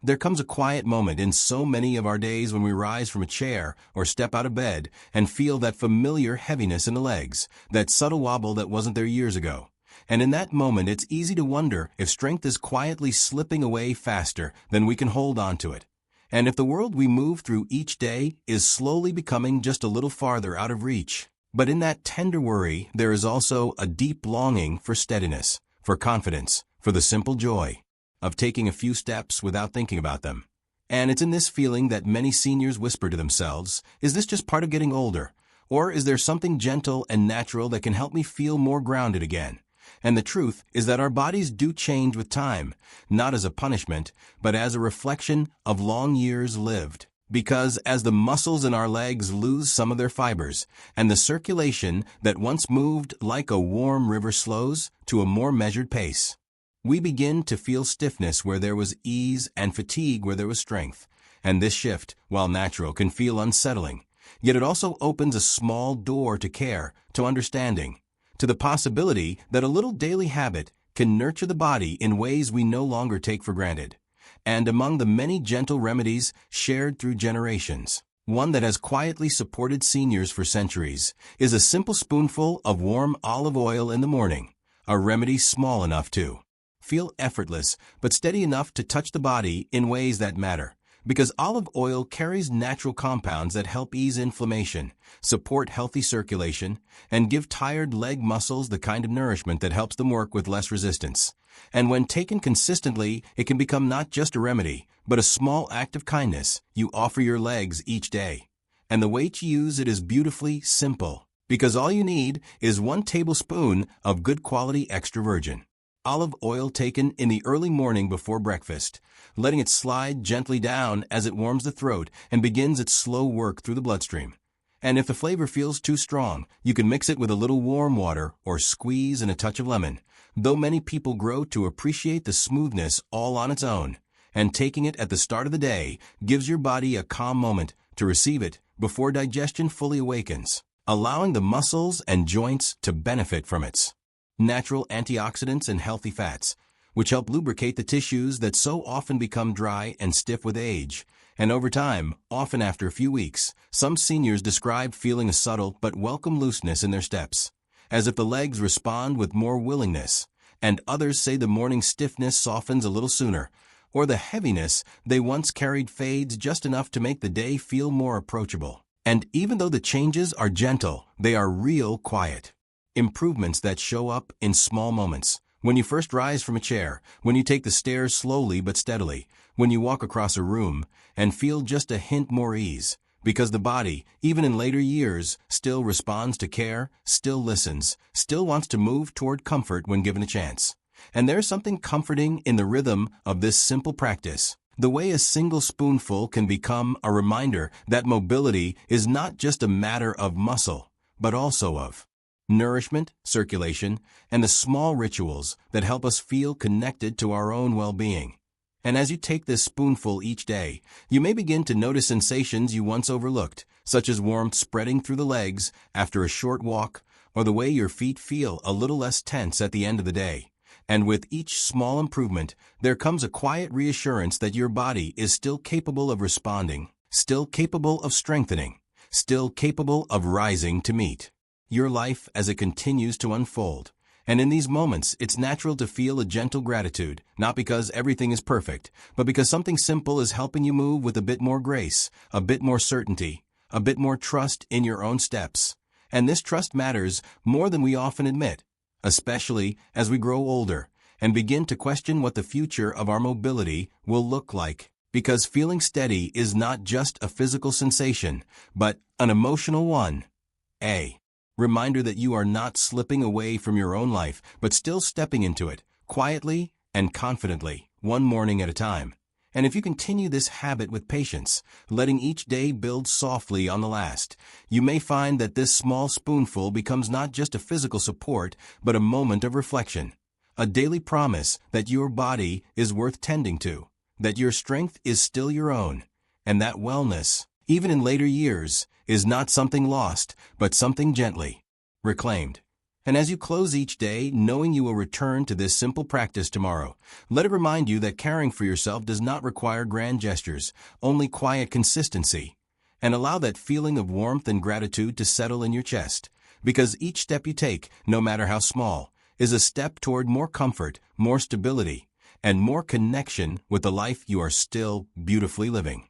There comes a quiet moment in so many of our days when we rise from a chair or step out of bed and feel that familiar heaviness in the legs, that subtle wobble that wasn't there years ago. And in that moment, it's easy to wonder if strength is quietly slipping away faster than we can hold on to it. And if the world we move through each day is slowly becoming just a little farther out of reach. But in that tender worry, there is also a deep longing for steadiness, for confidence, for the simple joy of taking a few steps without thinking about them. And it's in this feeling that many seniors whisper to themselves, is this just part of getting older? Or is there something gentle and natural that can help me feel more grounded again? And the truth is that our bodies do change with time, not as a punishment, but as a reflection of long years lived. Because as the muscles in our legs lose some of their fibers, and the circulation that once moved like a warm river slows to a more measured pace, we begin to feel stiffness where there was ease and fatigue where there was strength. And this shift, while natural, can feel unsettling. Yet it also opens a small door to care, to understanding, to the possibility that a little daily habit can nurture the body in ways we no longer take for granted. And among the many gentle remedies shared through generations, one that has quietly supported seniors for centuries is a simple spoonful of warm olive oil in the morning, a remedy small enough to feel effortless, but steady enough to touch the body in ways that matter. Because olive oil carries natural compounds that help ease inflammation, support healthy circulation, and give tired leg muscles the kind of nourishment that helps them work with less resistance. And when taken consistently, it can become not just a remedy, but a small act of kindness you offer your legs each day. And the way to use it is beautifully simple, because all you need is 1 tablespoon of good quality extra virgin olive oil taken in the early morning before breakfast, letting it slide gently down as it warms the throat and begins its slow work through the bloodstream. And if the flavor feels too strong, you can mix it with a little warm water or squeeze in a touch of lemon, though many people grow to appreciate the smoothness all on its own. And taking it at the start of the day gives your body a calm moment to receive it before digestion fully awakens, allowing the muscles and joints to benefit from its natural antioxidants and healthy fats, which help lubricate the tissues that so often become dry and stiff with age. And over time, often after a few weeks, some seniors describe feeling a subtle but welcome looseness in their steps, as if the legs respond with more willingness, and others say the morning stiffness softens a little sooner, or the heaviness they once carried fades just enough to make the day feel more approachable. And even though the changes are gentle, they are real quiet improvements that show up in small moments. When you first rise from a chair, when you take the stairs slowly but steadily, when you walk across a room and feel just a hint more ease, because the body, even in later years, still responds to care, still listens, still wants to move toward comfort when given a chance. And there's something comforting in the rhythm of this simple practice. The way a single spoonful can become a reminder that mobility is not just a matter of muscle, but also of nourishment, circulation, and the small rituals that help us feel connected to our own well-being. And as you take this spoonful each day, you may begin to notice sensations you once overlooked, such as warmth spreading through the legs after a short walk, or the way your feet feel a little less tense at the end of the day. And with each small improvement, there comes a quiet reassurance that your body is still capable of responding, still capable of strengthening, still capable of rising to meet your life as it continues to unfold. And in these moments, it's natural to feel a gentle gratitude, not because everything is perfect, but because something simple is helping you move with a bit more grace, a bit more certainty, a bit more trust in your own steps. And this trust matters more than we often admit, especially as we grow older and begin to question what the future of our mobility will look like. Because feeling steady is not just a physical sensation, but an emotional one. A reminder that you are not slipping away from your own life, but still stepping into it, quietly and confidently, one morning at a time. And if you continue this habit with patience, letting each day build softly on the last, you may find that this small spoonful becomes not just a physical support, but a moment of reflection, a daily promise that your body is worth tending to, that your strength is still your own, and that wellness, even in later years, is not something lost, but something gently reclaimed. And as you close each day, knowing you will return to this simple practice tomorrow, let it remind you that caring for yourself does not require grand gestures, only quiet consistency. And allow that feeling of warmth and gratitude to settle in your chest, because each step you take, no matter how small, is a step toward more comfort, more stability, and more connection with the life you are still beautifully living.